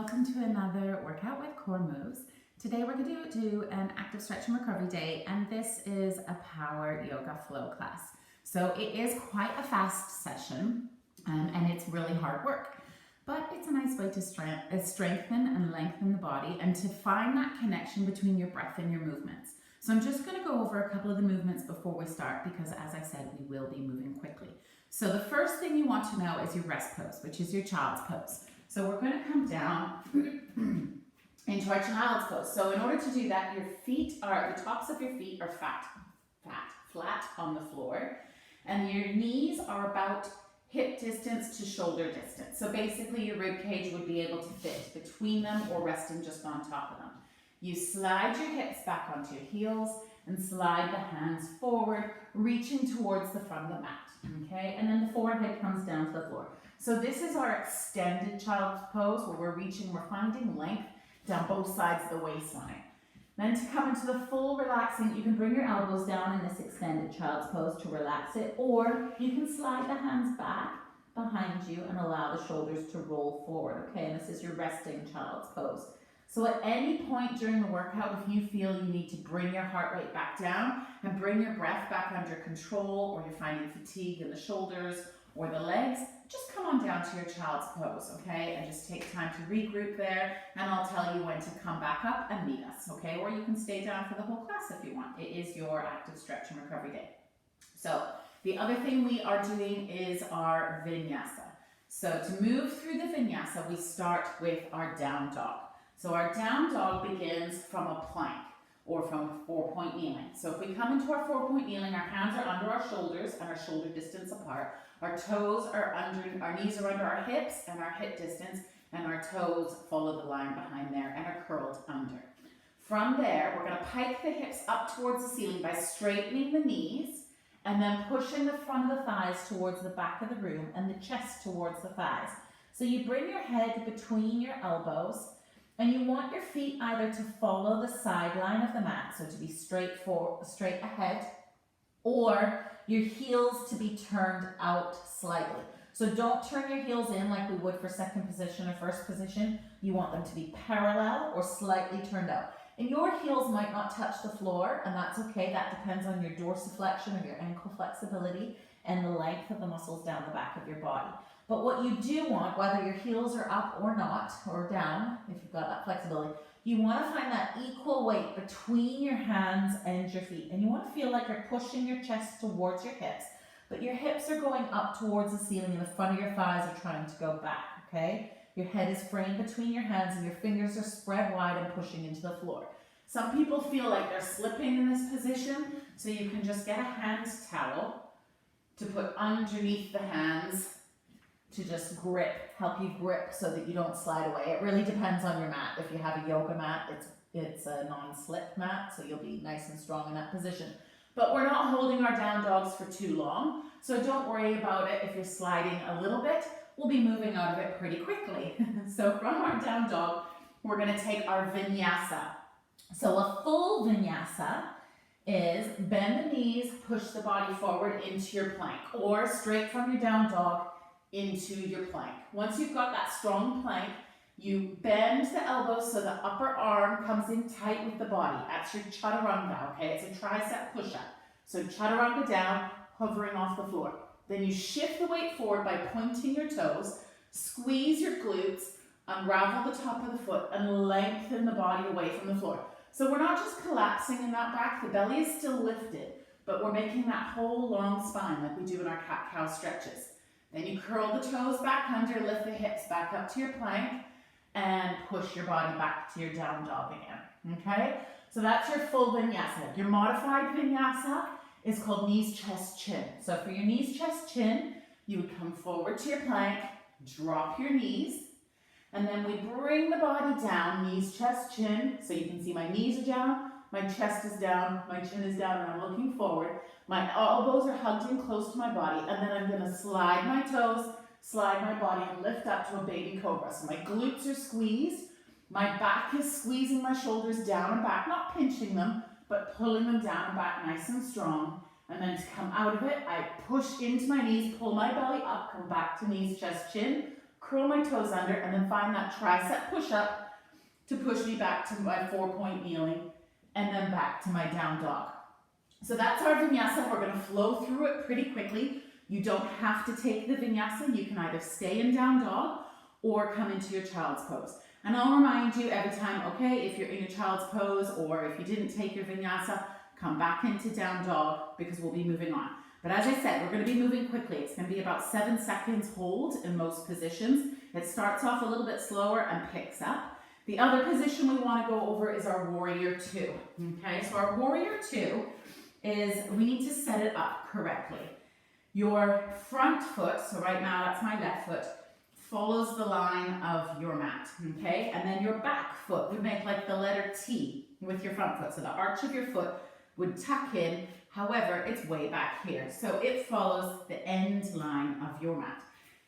welcome to another workout with core moves. Today we're going to do an active stretch and recovery day, and this is a power yoga flow class. So it is quite a fast session and it's really hard work, but it's a nice way to strengthen and lengthen the body and to find that connection between your breath and your movements. So I'm just going to go over a couple of the movements before we start because, as I said, we will be moving quickly. So the first thing you want to know is your rest pose, which is your child's pose. So we're going to come down into our child's pose. So in order to do that, the tops of your feet are flat on the floor, and your knees are about hip distance to shoulder distance. So basically your rib cage would be able to fit between them or resting just on top of them. You slide your hips back onto your heels and slide the hands forward, reaching towards the front of the mat, okay? And then the forehead comes down to the floor. So this is our extended child's pose where we're finding length down both sides of the waistline. Then to come into the full relaxing, you can bring your elbows down in this extended child's pose to relax it, or you can slide the hands back behind you and allow the shoulders to roll forward, okay? And this is your resting child's pose. So at any point during the workout, if you feel you need to bring your heart rate back down and bring your breath back under control, or you're finding fatigue in the shoulders or the legs, just come on down to your child's pose, okay? And just take time to regroup there, and I'll tell you when to come back up and meet us, okay? Or you can stay down for the whole class if you want. It is your active stretch and recovery day. So the other thing we are doing is our vinyasa. So to move through the vinyasa, we start with our down dog. So our down dog begins from a plank or from a 4-point kneeling. So if we come into our 4-point kneeling, our hands are under our shoulders and our shoulder distance apart. Our toes are under, our knees are under our hips and our hip distance, and our toes follow the line behind there and are curled under. From there, we're going to pike the hips up towards the ceiling by straightening the knees and then pushing the front of the thighs towards the back of the room and the chest towards the thighs. So you bring your head between your elbows, and you want your feet either to follow the sideline of the mat, so to be straight ahead, or your heels to be turned out slightly. So don't turn your heels in like we would for second position or first position. You want them to be parallel or slightly turned out. And your heels might not touch the floor, and that's okay. That depends on your dorsiflexion or your ankle flexibility and the length of the muscles down the back of your body. But what you do want, whether your heels are up or not, or down, if you've got that flexibility, you want to find that equal weight between your hands and your feet. And you want to feel like you're pushing your chest towards your hips, but your hips are going up towards the ceiling and the front of your thighs are trying to go back, okay? Your head is framed between your hands and your fingers are spread wide and pushing into the floor. Some people feel like they're slipping in this position, so you can just get a hand towel to put underneath the hands to just help you grip so that you don't slide away. It really depends on your mat. If you have a yoga mat, it's a non-slip mat, so you'll be nice and strong in that position. But we're not holding our down dogs for too long, so don't worry about it if you're sliding a little bit. We'll be moving out of it pretty quickly. So from our down dog, we're gonna take our vinyasa. So a full vinyasa is bend the knees, push the body forward into your plank, or straight from your down dog into your plank. Once you've got that strong plank, you bend the elbows so the upper arm comes in tight with the body. That's your chaturanga, okay? It's a tricep push-up. So chaturanga down, hovering off the floor. Then you shift the weight forward by pointing your toes, squeeze your glutes, unravel the top of the foot, and lengthen the body away from the floor. So we're not just collapsing in that back, the belly is still lifted, but we're making that whole long spine like we do in our cat-cow stretches. Then you curl the toes back under, lift the hips back up to your plank, and push your body back to your down dog again, okay? So that's your full vinyasa. Your modified vinyasa is called knees, chest, chin. So for your knees, chest, chin, you would come forward to your plank, drop your knees, and then we bring the body down, knees, chest, chin. So you can see my knees are down, my chest is down, my chin is down, and I'm looking forward. My elbows are hugged in close to my body, and then I'm gonna slide my toes, slide my body, and lift up to a baby cobra. So my glutes are squeezed, my back is squeezing my shoulders down and back, not pinching them, but pulling them down and back nice and strong. And then to come out of it, I push into my knees, pull my belly up, come back to knees, chest, chin, curl my toes under, and then find that tricep push up to push me back to my 4-point kneeling, and then back to my down dog. So that's our vinyasa. We're going to flow through it pretty quickly. You don't have to take the vinyasa. You can either stay in down dog or come into your child's pose. And I'll remind you every time, okay, if you're in your child's pose or if you didn't take your vinyasa, come back into down dog because we'll be moving on. But as I said, we're going to be moving quickly. It's going to be about 7 seconds hold in most positions. It starts off a little bit slower and picks up. The other position we want to go over is our warrior 2. Okay, so our warrior 2 is we need to set it up correctly. Your front foot, so right now that's my left foot, follows the line of your mat, okay? And then your back foot would make like the letter T with your front foot. So the arch of your foot would tuck in, however, it's way back here. So it follows the end line of your mat.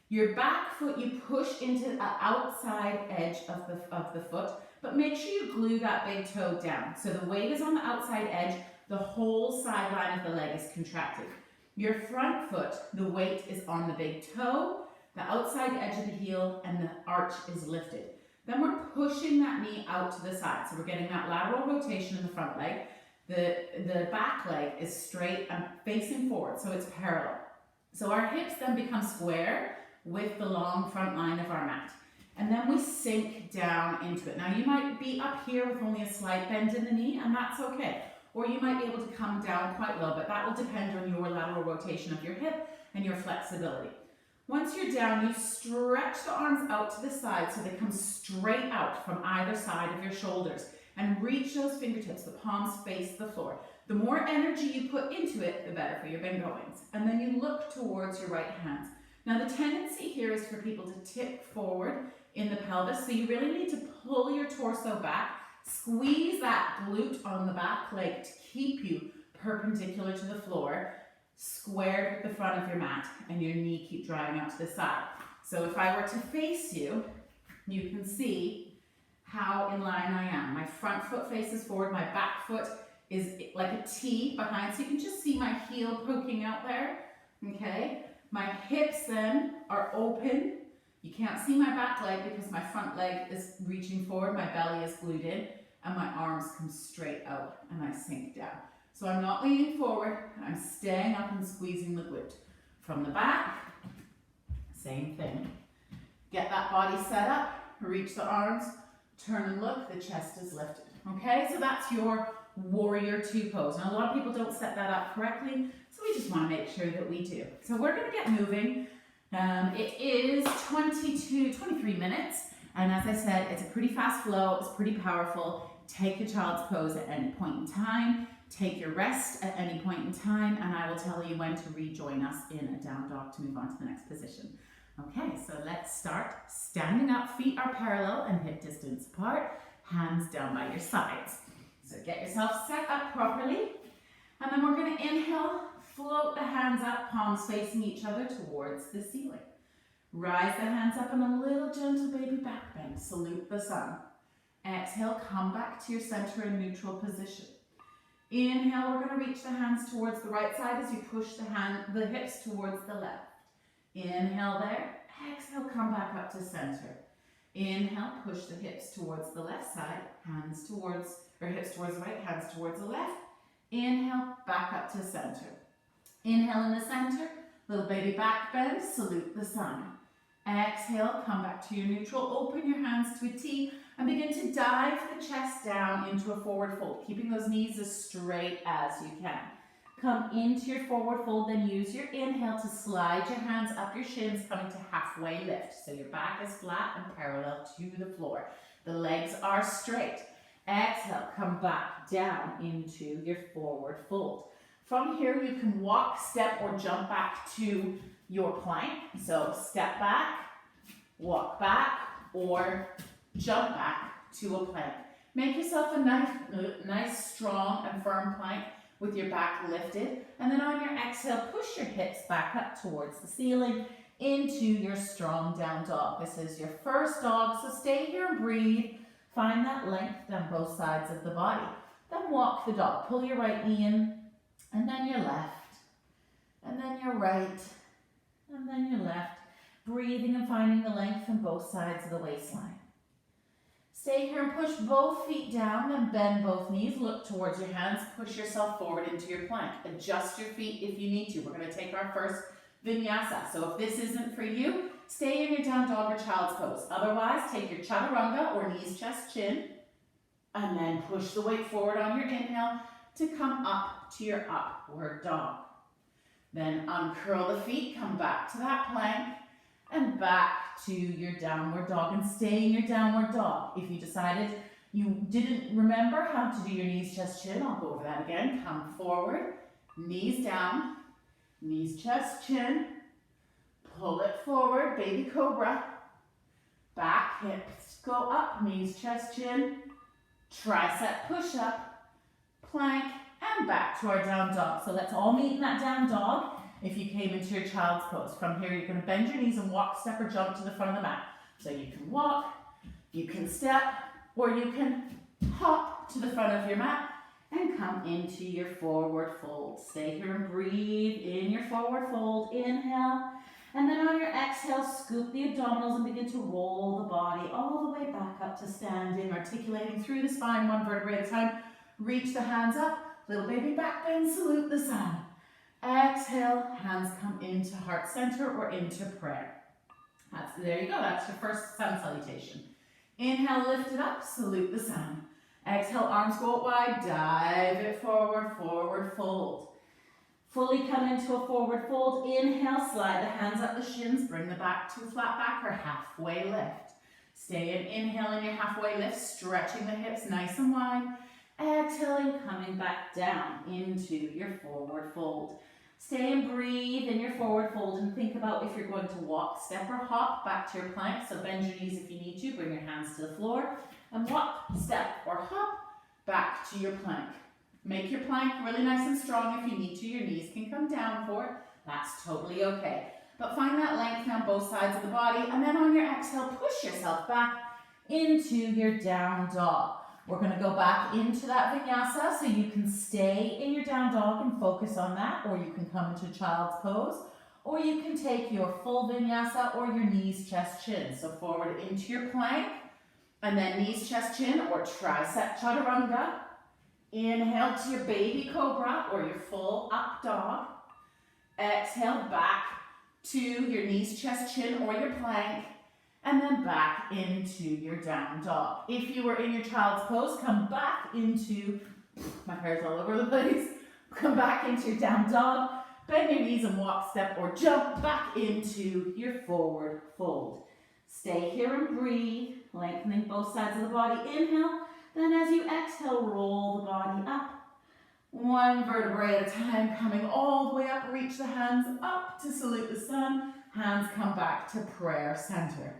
Your back foot, you push into the outside edge of the foot, but make sure you glue that big toe down. So the weight is on the outside edge, the whole side line of the leg is contracted. Your front foot, the weight is on the big toe, the outside edge of the heel, and the arch is lifted. Then we're pushing that knee out to the side. So we're getting that lateral rotation in the front leg. The back leg is straight and facing forward, so it's parallel. So our hips then become square with the long front line of our mat. And then we sink down into it. Now you might be up here with only a slight bend in the knee, and that's okay. Or you might be able to come down quite low, but that will depend on your lateral rotation of your hip and your flexibility. Once you're down, you stretch the arms out to the side so they come straight out from either side of your shoulders and reach those fingertips, the palms face the floor. The more energy you put into it, the better for your bingo wings. And then you look towards your right hands. Now the tendency here is for people to tip forward in the pelvis, so you really need to pull your torso back, squeeze that glute on the back leg to keep you perpendicular to the floor, squared with the front of your mat, and your knee keep driving out to the side. So if I were to face you, you can see how in line I am. My front foot faces forward, my back foot is like a T behind, so you can just see my heel poking out there, okay? My hips then are open. You can't see my back leg because my front leg is reaching forward, my belly is glued in, and my arms come straight out and I sink down. So I'm not leaning forward, I'm staying up and squeezing the glute. From the back, same thing. Get that body set up, reach the arms, turn and look, the chest is lifted. Okay, so that's your warrior 2 pose. Now a lot of people don't set that up correctly, so we just want to make sure that we do. So we're going to get moving. It is 23 minutes, and as I said, it's a pretty fast flow, it's pretty powerful. Take your child's pose at any point in time. Take your rest at any point in time, and I will tell you when to rejoin us in a down dog to move on to the next position. Okay, so let's start. Standing up, feet are parallel and hip distance apart, hands down by your sides. So get yourself set up properly, and then we're going to inhale, float the hands up, palms facing each other towards the ceiling. Rise the hands up in a little gentle baby back bend, salute the sun. Exhale, come back to your center in neutral position. Inhale, we're going to reach the hands towards the right side as you push the hips towards the left. Inhale there. Exhale, come back up to center. Inhale, push the hips towards the left side, hips towards the right, hands towards the left. Inhale, back up to center. Inhale in the center, little baby back bend, salute the sun. Exhale, come back to your neutral, open your hands to a T, and begin to dive the chest down into a forward fold, keeping those knees as straight as you can. Come into your forward fold, then use your inhale to slide your hands up your shins, coming to halfway lift. So your back is flat and parallel to the floor. The legs are straight. Exhale, come back down into your forward fold. From here, you can walk, step, or jump back to your plank. So step back, walk back, or jump back to a plank. Make yourself a nice, strong, and firm plank with your back lifted. And then on your exhale, push your hips back up towards the ceiling into your strong down dog. This is your first dog, so stay here and breathe. Find that length down both sides of the body. Then walk the dog. Pull your right knee in, and then your left, and then your right, and then your left. breathing and finding the length from both sides of the waistline. Stay here and push both feet down, then bend both knees, look towards your hands, push yourself forward into your plank. Adjust your feet if you need to. We're going to take our first vinyasa. So if this isn't for you, stay in your down dog or child's pose. Otherwise, take your chaturanga or knees, chest, chin, and then push the weight forward on your inhale to come up to your upward dog. Then uncurl the feet, come back to that plank, and back to your downward dog, and stay in your downward dog. If you decided you didn't remember how to do your knees, chest, chin, I'll go over that again. Come forward, knees down, knees, chest, chin, pull it forward, baby cobra, back, hips go up, knees, chest, chin, tricep push up, plank, and back to our down dog. So let's all meet in that down dog. If you came into your child's pose, from here you're going to bend your knees and walk, step, or jump to the front of the mat. So you can walk, you can step, or you can hop to the front of your mat and come into your forward fold. Stay here and breathe in your forward fold. Inhale, and then on your exhale, scoop the abdominals and begin to roll the body all the way back up to standing, articulating through the spine, one vertebrae at a time. Reach the hands up, little baby back bend, salute the sun. Exhale, hands come into heart center or into prayer. There you go, that's your first sun salutation. Inhale, lift it up, salute the sun. Exhale, arms go out wide, dive it forward, forward fold. Fully come into a forward fold. Inhale, slide the hands up the shins, bring the back to a flat back or halfway lift. Stay in, inhale in your halfway lift, stretching the hips nice and wide. Exhaling, coming back down into your forward fold. Stay and breathe in your forward fold and think about if you're going to walk, step, or hop back to your plank. So bend your knees if you need to, bring your hands to the floor, and walk, step, or hop back to your plank. Make your plank really nice and strong. If you need to, your knees can come down for it. That's totally okay. But find that length on both sides of the body, and then on your exhale, push yourself back into your down dog. We're going to go back into that vinyasa, so you can stay in your down dog and focus on that, or you can come into child's pose, or you can take your full vinyasa or your knees, chest, chin. So forward into your plank, and then knees, chest, chin, or tricep chaturanga. Inhale to your baby cobra or your full up dog. Exhale back to your knees, chest, chin, or your plank. And then back into your down dog. If you were in your child's pose, come back into, my hair's all over the place, come back into your down dog, bend your knees and walk, step, or jump back into your forward fold. Stay here and breathe, lengthening both sides of the body. Inhale, then as you exhale, roll the body up. One vertebrae at a time, coming all the way up, reach the hands up to salute the sun. Hands come back to prayer center.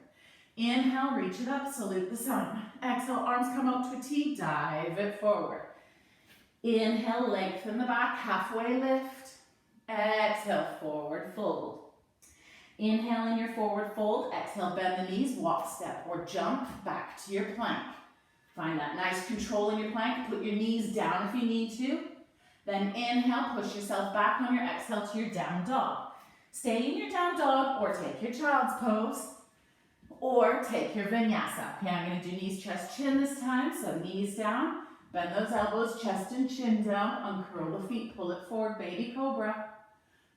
Inhale, reach it up, salute the sun. Exhale, arms come out to a T, dive it forward. Inhale, lengthen the back, halfway lift. Exhale, forward fold. Inhale in your forward fold. Exhale, bend the knees, walk, step, or jump back to your plank. Find that nice control in your plank. Put your knees down if you need to. Then inhale, push yourself back on your exhale to your down dog. Stay in your down dog or take your child's pose. Or take your vinyasa. Okay, I'm going to do knees, chest, chin this time. So knees down, bend those elbows, chest and chin down, uncurl the feet, pull it forward, baby cobra.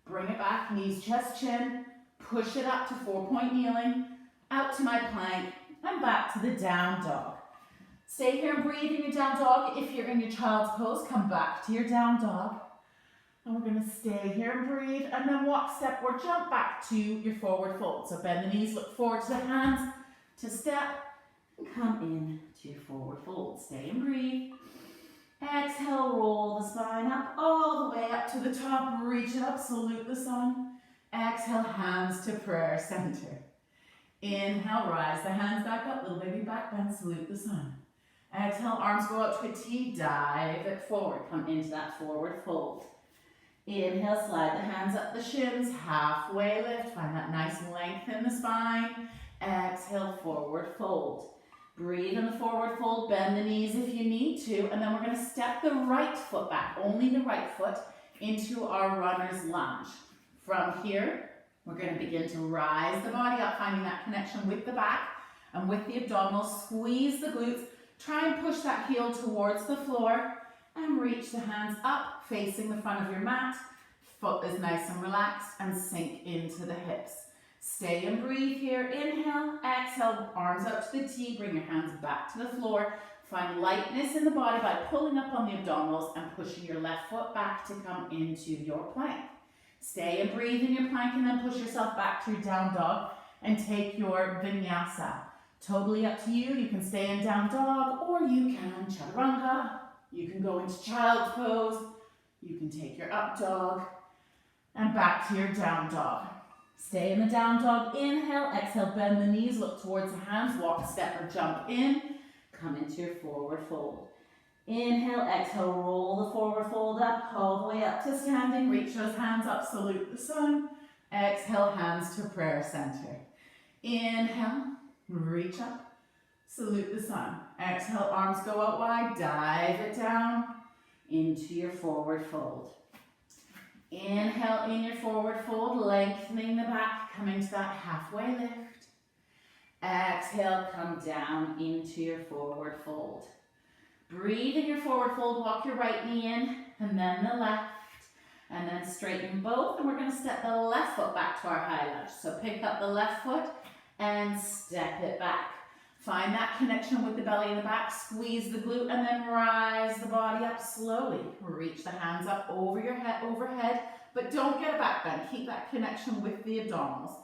Bring it back, knees, chest, chin, push it up to 4-point kneeling, out to my plank, and back to the down dog. Stay here and breathe in your down dog. If you're in your child's pose, come back to your down dog. And we're going to stay here and breathe, and then walk, step, or jump back to your forward fold. So bend the knees, look forward to the hands, to step, and come in to your forward fold. Stay and breathe. Exhale, roll the spine up, all the way up to the top, reach it up, salute the sun. Exhale, hands to prayer center. Inhale, rise the hands back up, little baby back bend, salute the sun. Exhale, arms go out to a T, dive it forward, come into that forward fold. Inhale, slide the hands up the shins, halfway lift, find that nice length in the spine. Exhale, forward fold. Breathe in the forward fold, bend the knees if you need to, and then we're going to step the right foot back, only the right foot, into our runner's lunge. From here, We're going to begin to rise the body up, finding that connection with the back and with the abdominals. Squeeze the glutes. Try and push that heel towards the floor and reach the hands up, facing the front of your mat. Foot is nice and relaxed and sink into the hips. Stay and breathe here. Inhale, exhale, arms up to the T. Bring your hands back to the floor. Find lightness in the body by pulling up on the abdominals and pushing your left foot back to come into your plank. Stay and breathe in your plank and then push yourself back to your down dog and take your vinyasa. Totally up to you. You can stay in down dog or you can chaturanga. You can go into child's pose. You can take your up dog and back to your down dog. Stay in the down dog. Inhale, exhale, bend the knees, look towards the hands, walk, step or jump in. Come into your forward fold. Inhale, exhale, roll the forward fold up, all the way up to standing. Reach those hands up, salute the sun. Exhale, hands to prayer center. Inhale, reach up, salute the sun. Exhale, arms go out wide, dive it down into your forward fold. Inhale in your forward fold, lengthening the back, coming to that halfway lift. Exhale, come down into your forward fold. Breathe in your forward fold, walk your right knee in, and then the left, and then straighten both, and we're going to step the left foot back to our high lunge. So pick up the left foot and step it back. Find that connection with the belly and the back, squeeze the glute, and then rise the body up slowly. Reach the hands up over your head, overhead, but don't get a back bend. Keep that connection with the abdominals.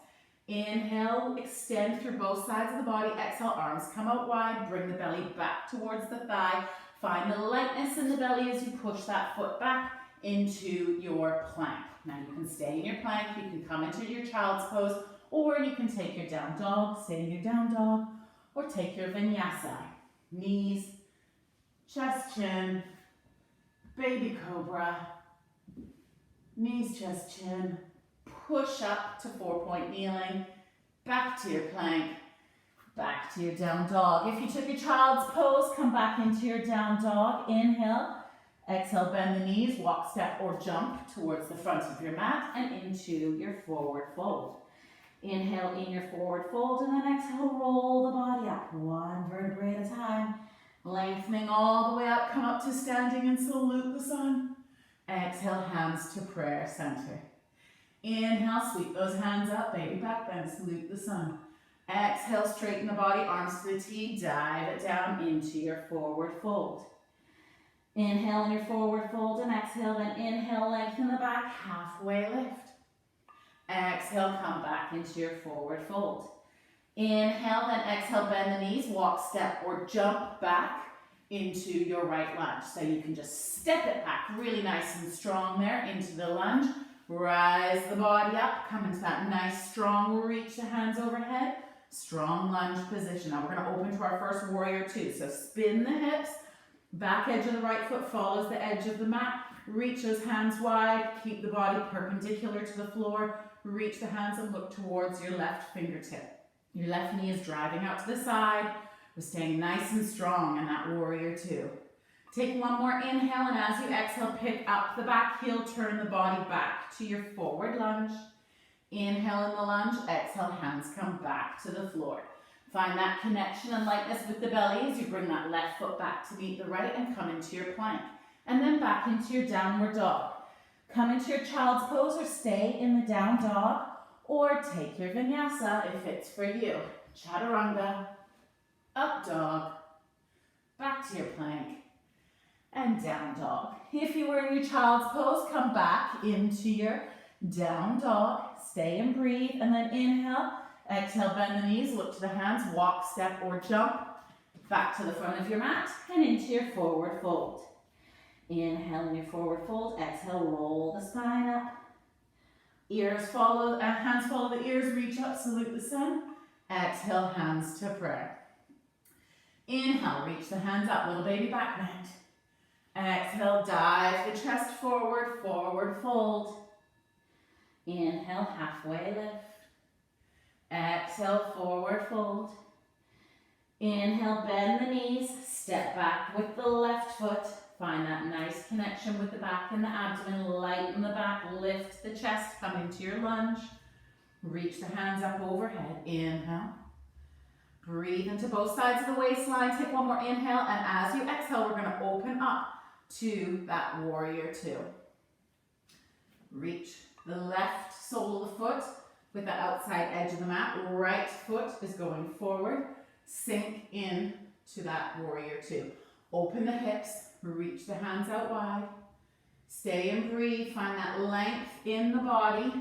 Inhale, extend through both sides of the body. Exhale, arms come out wide. Bring the belly back towards the thigh. Find the lightness in the belly as you push that foot back into your plank. Now you can stay in your plank. You can come into your child's pose, or you can take your down dog, stay in your down dog, or take your vinyasa. Knees, chest, chin, baby cobra, knees, chest, chin. Push up to 4-point kneeling, back to your plank, back to your down dog. If you took your child's pose, come back into your down dog. Inhale, exhale, bend the knees, walk, step, or jump towards the front of your mat and into your forward fold. Inhale in your forward fold and then exhale, roll the body up, one vertebrae at a time. Lengthening all the way up, come up to standing and salute the sun. Exhale, hands to prayer center. Inhale, sweep those hands up, baby back bend, salute the sun. Exhale, straighten the body, arms to the T, dive it down into your forward fold. Inhale in your forward fold and exhale, then inhale, lengthen the back, halfway lift. Exhale, come back into your forward fold. Inhale, then exhale, bend the knees, walk, step, or jump back into your right lunge. So you can just step it back really nice and strong there into the lunge. Rise the body up, come into that nice strong reach the hands overhead, strong lunge position. Now we're going to open to our first warrior two. So spin the hips, back edge of the right foot follows the edge of the mat, reach those hands wide, keep the body perpendicular to the floor, reach the hands and look towards your left fingertip. Your left knee is driving out to the side. We're staying nice and strong in that warrior two. Take one more inhale, and as you exhale, pick up the back heel, turn the body back to your forward lunge. Inhale in the lunge, exhale, hands come back to the floor. Find that connection and lightness with the belly as you bring that left foot back to meet the right and come into your plank. And then back into your downward dog. Come into your child's pose or stay in the down dog, or take your vinyasa if it's for you. Chaturanga, up dog, back to your plank, and down dog. If you were in your child's pose, come back into your down dog. Stay and breathe, and then inhale. Exhale, bend the knees, look to the hands, walk, step, or jump back to the front of your mat and into your forward fold. Inhale in your forward fold. Exhale, roll the spine up. Ears follow, hands follow the ears, reach up, salute the sun. Exhale, hands to prayer. Inhale, reach the hands up, little baby back bend. Exhale, dive the chest forward, forward fold. Inhale, halfway lift. Exhale, forward fold. Inhale, bend the knees, step back with the left foot. Find that nice connection with the back and the abdomen. Lighten the back, lift the chest, come into your lunge. Reach the hands up overhead. Inhale. Breathe into both sides of the waistline. Take one more inhale, and as you exhale, we're going to open up to that warrior two. Reach the left sole of the foot with the outside edge of the mat. Right foot is going forward. Sink in to that warrior two. Open the hips. Reach the hands out wide. Stay and breathe. Find that length in the body.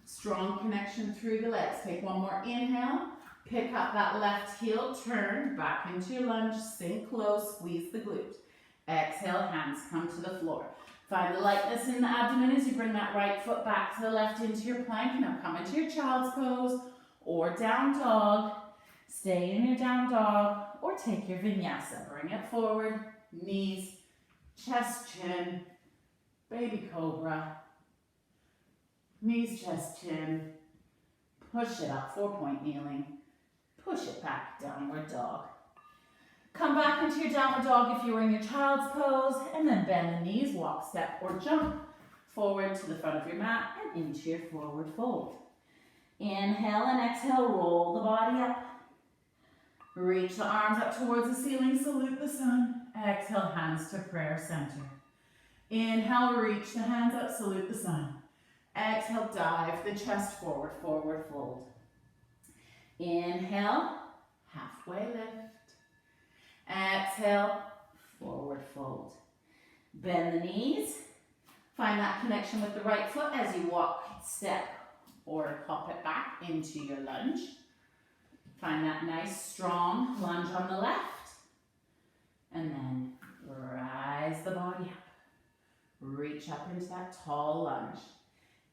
Strong connection through the legs. Take one more inhale. Pick up that left heel. Turn back into your lunge. Sink low. Squeeze the glute. Exhale. Hands come to the floor. Find the lightness in the abdomen as you bring that right foot back to the left into your plank. Now come into your child's pose or down dog. Stay in your down dog or take your vinyasa. Bring it forward. Knees, chest, chin, baby cobra. Knees, chest, chin. Push it up, 4-point kneeling. Push it back, downward dog. Come back into your downward dog if you were in your child's pose, and then bend the knees, walk, step, or jump forward to the front of your mat and into your forward fold. Inhale and exhale, roll the body up. Reach the arms up towards the ceiling, salute the sun. Exhale, hands to prayer center. Inhale, reach the hands up, salute the sun. Exhale, dive the chest forward, forward fold. Inhale, halfway lift. Exhale, forward fold. Bend the knees. Find that connection with the right foot as you walk, step, or hop it back into your lunge. Find that nice, strong lunge on the left. And then rise the body up. Reach up into that tall lunge.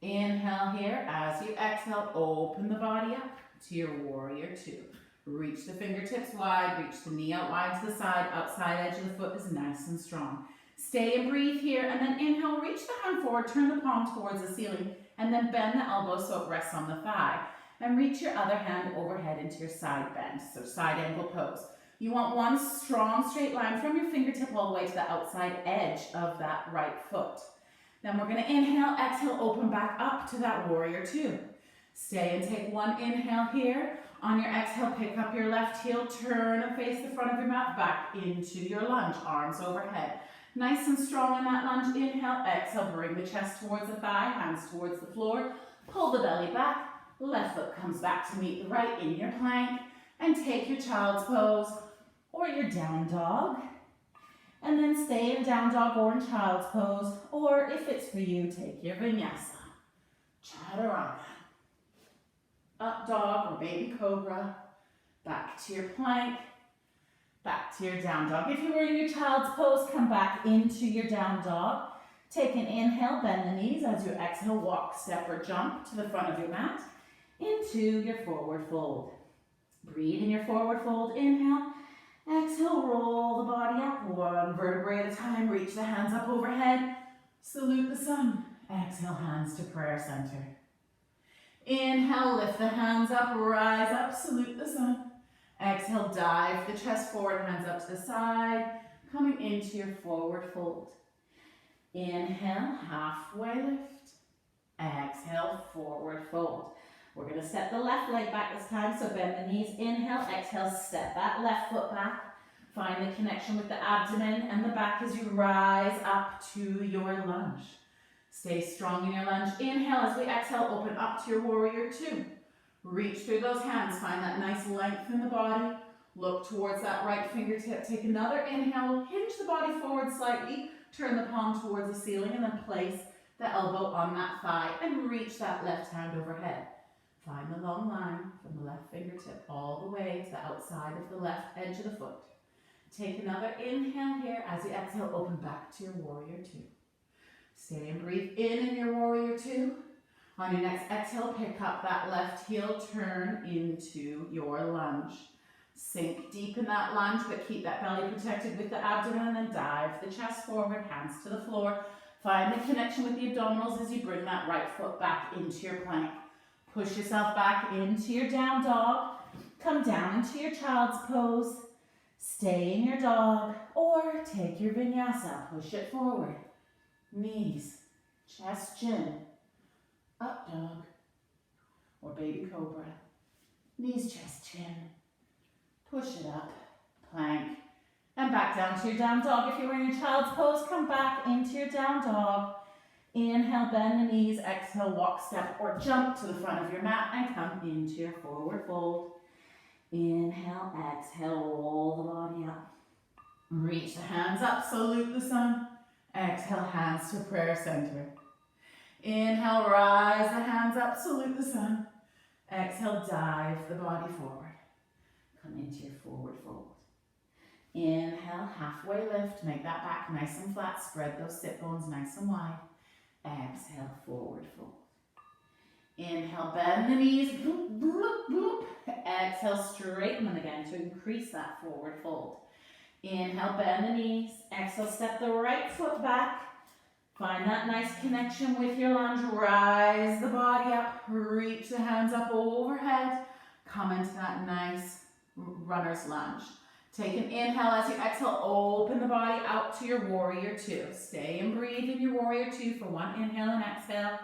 Inhale here. As you exhale, open the body up to your warrior two. Reach the fingertips wide, reach the knee out wide to the side, outside edge of the foot is nice and strong. Stay and breathe here, and then inhale, reach the hand forward, turn the palm towards the ceiling, and then bend the elbow so it rests on the thigh. And reach your other hand overhead into your side bend, so side angle pose. You want one strong straight line from your fingertip all the way to the outside edge of that right foot. Then we're going to inhale, exhale, open back up to that warrior two. Stay and take one inhale here. On your exhale, pick up your left heel, turn and face the front of your mat back into your lunge, arms overhead. Nice and strong in that lunge. Inhale, exhale, bring the chest towards the thigh, hands towards the floor. Pull the belly back, left foot comes back to meet the right in your plank. And take your child's pose or your down dog. And then stay in down dog or in child's pose. Or if it's for you, take your vinyasa. Chaturanga. Up dog or baby cobra, back to your plank, back to your down dog. If you were in your child's pose, come back into your down dog. Take an inhale, bend the knees. As you exhale, walk, step, or jump to the front of your mat into your forward fold. Breathe in your forward fold, inhale. Exhale, roll the body up, one vertebrae at a time. Reach the hands up overhead. Salute the sun. Exhale, hands to prayer center. Inhale, lift the hands up, rise up, salute the sun. Exhale, dive the chest forward, hands up to the side, coming into your forward fold. Inhale, halfway lift. Exhale, forward fold. We're going to step the left leg back this time, so bend the knees. Inhale, exhale, step that left foot back. Find the connection with the abdomen and the back as you rise up to your lunge. Stay strong in your lunge. Inhale as we exhale, open up to your warrior two. Reach through those hands, find that nice length in the body. Look towards that right fingertip. Take another inhale, hinge the body forward slightly, turn the palm towards the ceiling, and then place the elbow on that thigh and reach that left hand overhead. Find the long line from the left fingertip all the way to the outside of the left edge of the foot. Take another inhale here. As you exhale, open back to your warrior two. Stay and breathe in your warrior two. On your next exhale, pick up that left heel, turn into your lunge. Sink deep in that lunge, but keep that belly protected with the abdomen, and then dive the chest forward, hands to the floor. Find the connection with the abdominals as you bring that right foot back into your plank. Push yourself back into your down dog. Come down into your child's pose. Stay in your dog or take your vinyasa. Push it forward. Knees, chest, chin. Up dog. or baby cobra. Knees, chest, chin. Push it up, plank, and back down to your down dog. If you're in your child's pose, come back into your down dog. Inhale, bend the knees, exhale, walk, step, or jump to the front of your mat and come into your forward fold. Inhale, exhale, roll the body up. Reach the hands up, salute the sun. Exhale, hands to prayer center. Inhale, rise the hands up, salute the sun. Exhale, dive the body forward. Come into your forward fold. Inhale, halfway lift, make that back nice and flat, spread those sit bones nice and wide. Exhale, forward fold. Inhale, bend the knees, bloop, bloop, bloop. Exhale, straighten them again to increase that forward fold. Inhale, bend the knees. Exhale, step the right foot back. Find that nice connection with your lunge. Rise the body up, reach the hands up overhead. Come into that nice runner's lunge. Take an inhale as you exhale, open the body out to your warrior two. Stay and breathe in your warrior two for one inhale and exhale.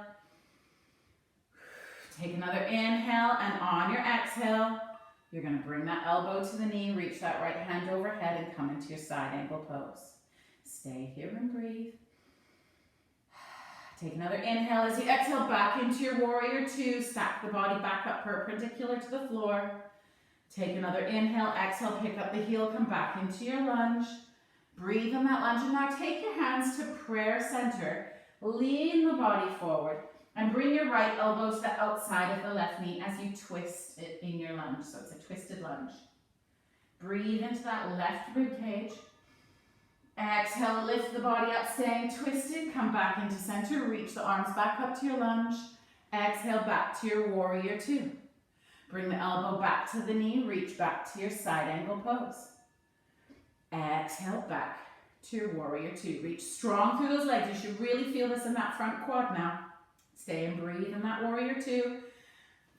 Take another inhale, and on your exhale, you're going to bring that elbow to the knee, reach that right hand overhead, and come into your side angle pose. Stay here and breathe. Take another inhale as you exhale back into your warrior two. Stack the body back up perpendicular to the floor. Take another inhale, exhale, pick up the heel, come back into your lunge. Breathe in that lunge, and now take your hands to prayer center. Lean the body forward and bring your right elbow to the outside of the left knee as you twist it in your lunge. So it's a twisted lunge. Breathe into that left rib cage. Exhale, lift the body up, staying twisted. Come back into center, reach the arms back up to your lunge. Exhale, back to your warrior two. Bring the elbow back to the knee, reach back to your side angle pose. Exhale, back to your warrior two. Reach strong through those legs. You should really feel this in that front quad now. Stay and breathe in that warrior two.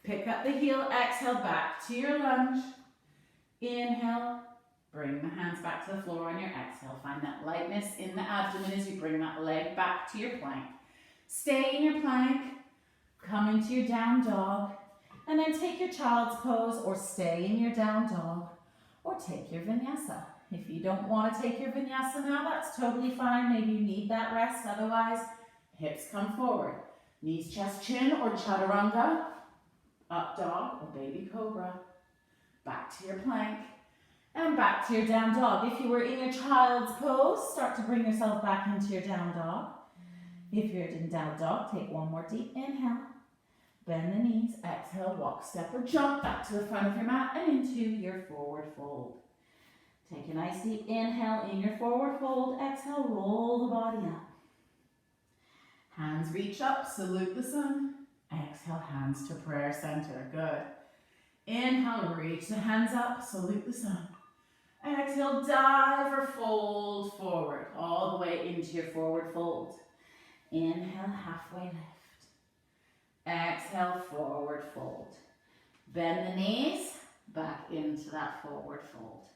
Pick up the heel, exhale, back to your lunge. Inhale, bring the hands back to the floor on your exhale. Find that lightness in the abdomen as you bring that leg back to your plank. Stay in your plank, come into your down dog, and then take your child's pose or stay in your down dog or take your vinyasa. If you don't want to take your vinyasa now, that's totally fine. Maybe you need that rest. Otherwise, hips come forward. Knees, chest, chin, or chaturanga. Up dog or baby cobra. Back to your plank. And back to your down dog. If you were in your child's pose, start to bring yourself back into your down dog. If you're in down dog, take one more deep inhale. Bend the knees, exhale, walk, step, or jump back to the front of your mat and into your forward fold. Take a nice deep inhale in your forward fold. Exhale, roll the body up. Hands reach up, salute the sun. Exhale, hands to prayer center. Good. Inhale, reach the hands up, salute the sun. Exhale, dive or fold forward, all the way into your forward fold. Inhale, halfway lift. Exhale, forward fold. Bend the knees, back into that forward fold.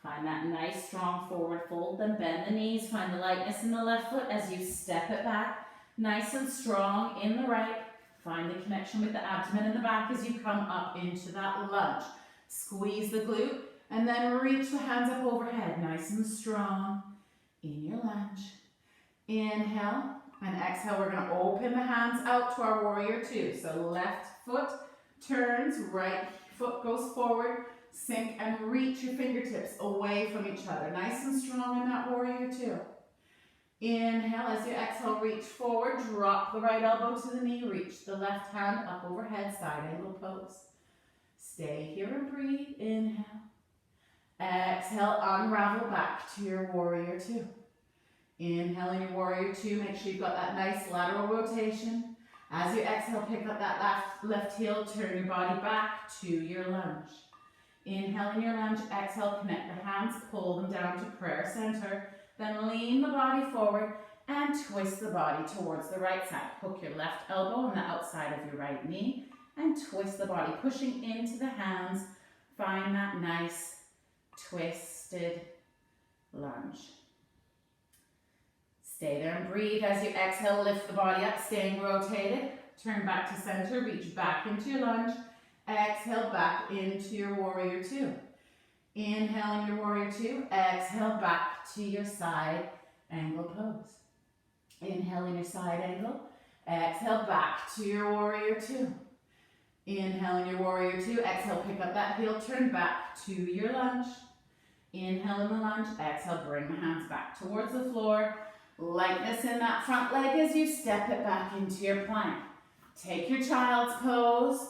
Find that nice strong forward fold, then bend the knees, find the lightness in the left foot as you step it back, nice and strong in the right. Find the connection with the abdomen in the back as you come up into that lunge. Squeeze the glute, and then reach the hands up overhead, nice and strong in your lunge. Inhale. And exhale, we're going to open the hands out to our warrior two. So left foot turns, right foot goes forward, sink and reach your fingertips away from each other. Nice and strong in that warrior two. Inhale, as you exhale, reach forward, drop the right elbow to the knee, reach the left hand up overhead, side angle pose. Stay here and breathe. Inhale. Exhale, unravel back to your warrior two. Inhale in your warrior two, make sure you've got that nice lateral rotation. As you exhale, pick up that left heel, turn your body back to your lunge. Inhale in your lunge, exhale, connect the hands, pull them down to prayer center. Then lean the body forward and twist the body towards the right side. Hook your left elbow on the outside of your right knee and twist the body, pushing into the hands. Find that nice twisted lunge. Stay there and breathe. As you exhale, lift the body up, staying rotated. turn back to center, reach back into your lunge. Exhale back into your warrior two. Inhale in your warrior two. Exhale back to your side angle pose. Inhale in your side angle. Exhale back to your warrior two. Inhale in your warrior two. Exhale, pick up that heel, turn back to your lunge. Inhale in the lunge. Exhale, bring the hands back towards the floor. Lightness in that front leg as you step it back into your plank. Take your child's pose,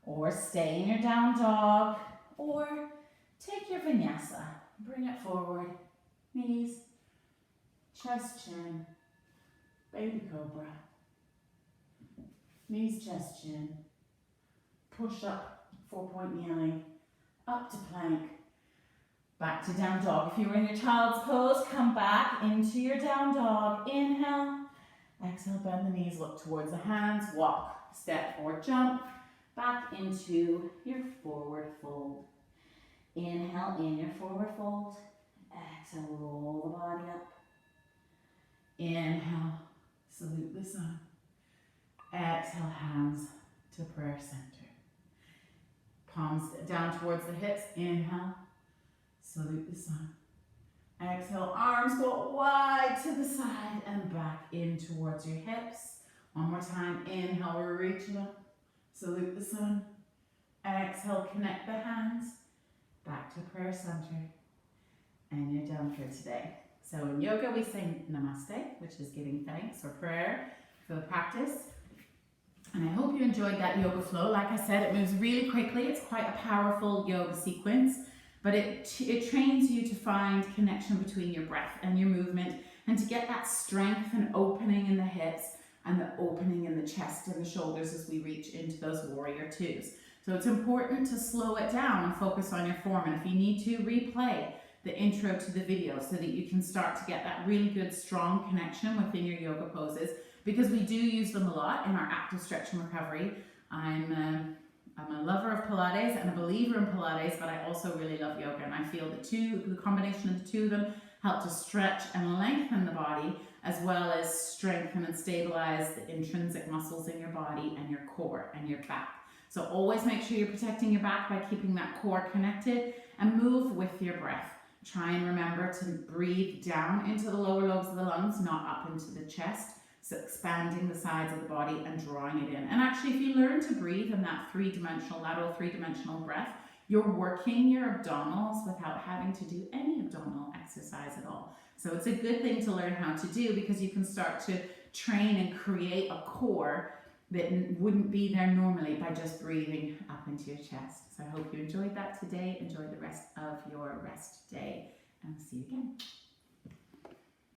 or stay in your down dog, or take your vinyasa. Bring it forward. Knees, chest, chin, baby cobra. Knees, chest, chin. Push up, 4-point kneeling, up to plank, back to down dog. If you were in your child's pose, come back into your down dog. Inhale, exhale, bend the knees, look towards the hands, walk, step forward, jump, back into your forward fold. Inhale in your forward fold, exhale, roll the body up. Inhale, salute the sun. Exhale, hands to prayer center. Palms down towards the hips. Inhale, salute the sun. Exhale, arms go wide to the side and back in towards your hips. One more time. Inhale, we're reaching up. Salute the sun. Exhale, connect the hands. Back to prayer center. And you're done for today. So in yoga, we say namaste, which is giving thanks or prayer for the practice. And I hope you enjoyed that yoga flow. Like I said, it moves really quickly. It's quite a powerful yoga sequence, but it trains you to find connection between your breath and your movement, and to get that strength and opening in the hips and the opening in the chest and the shoulders as we reach into those warrior twos. So it's important to slow it down and focus on your form. And if you need to, replay the intro to the video so that you can start to get that really good, strong connection within your yoga poses, because we do use them a lot in our active stretch and recovery. I'm a lover of Pilates and a believer in Pilates, but I also really love yoga, and I feel the combination of the two of them help to stretch and lengthen the body, as well as strengthen and stabilize the intrinsic muscles in your body and your core and your back. So always make sure you're protecting your back by keeping that core connected, and move with your breath. Try and remember to breathe down into the lower lobes of the lungs, not up into the chest. So expanding the sides of the body and drawing it in. And actually, if you learn to breathe in that lateral three-dimensional breath, you're working your abdominals without having to do any abdominal exercise at all. So it's a good thing to learn how to do, because you can start to train and create a core that wouldn't be there normally by just breathing up into your chest. So I hope you enjoyed that today. Enjoy the rest of your rest day, and see you again.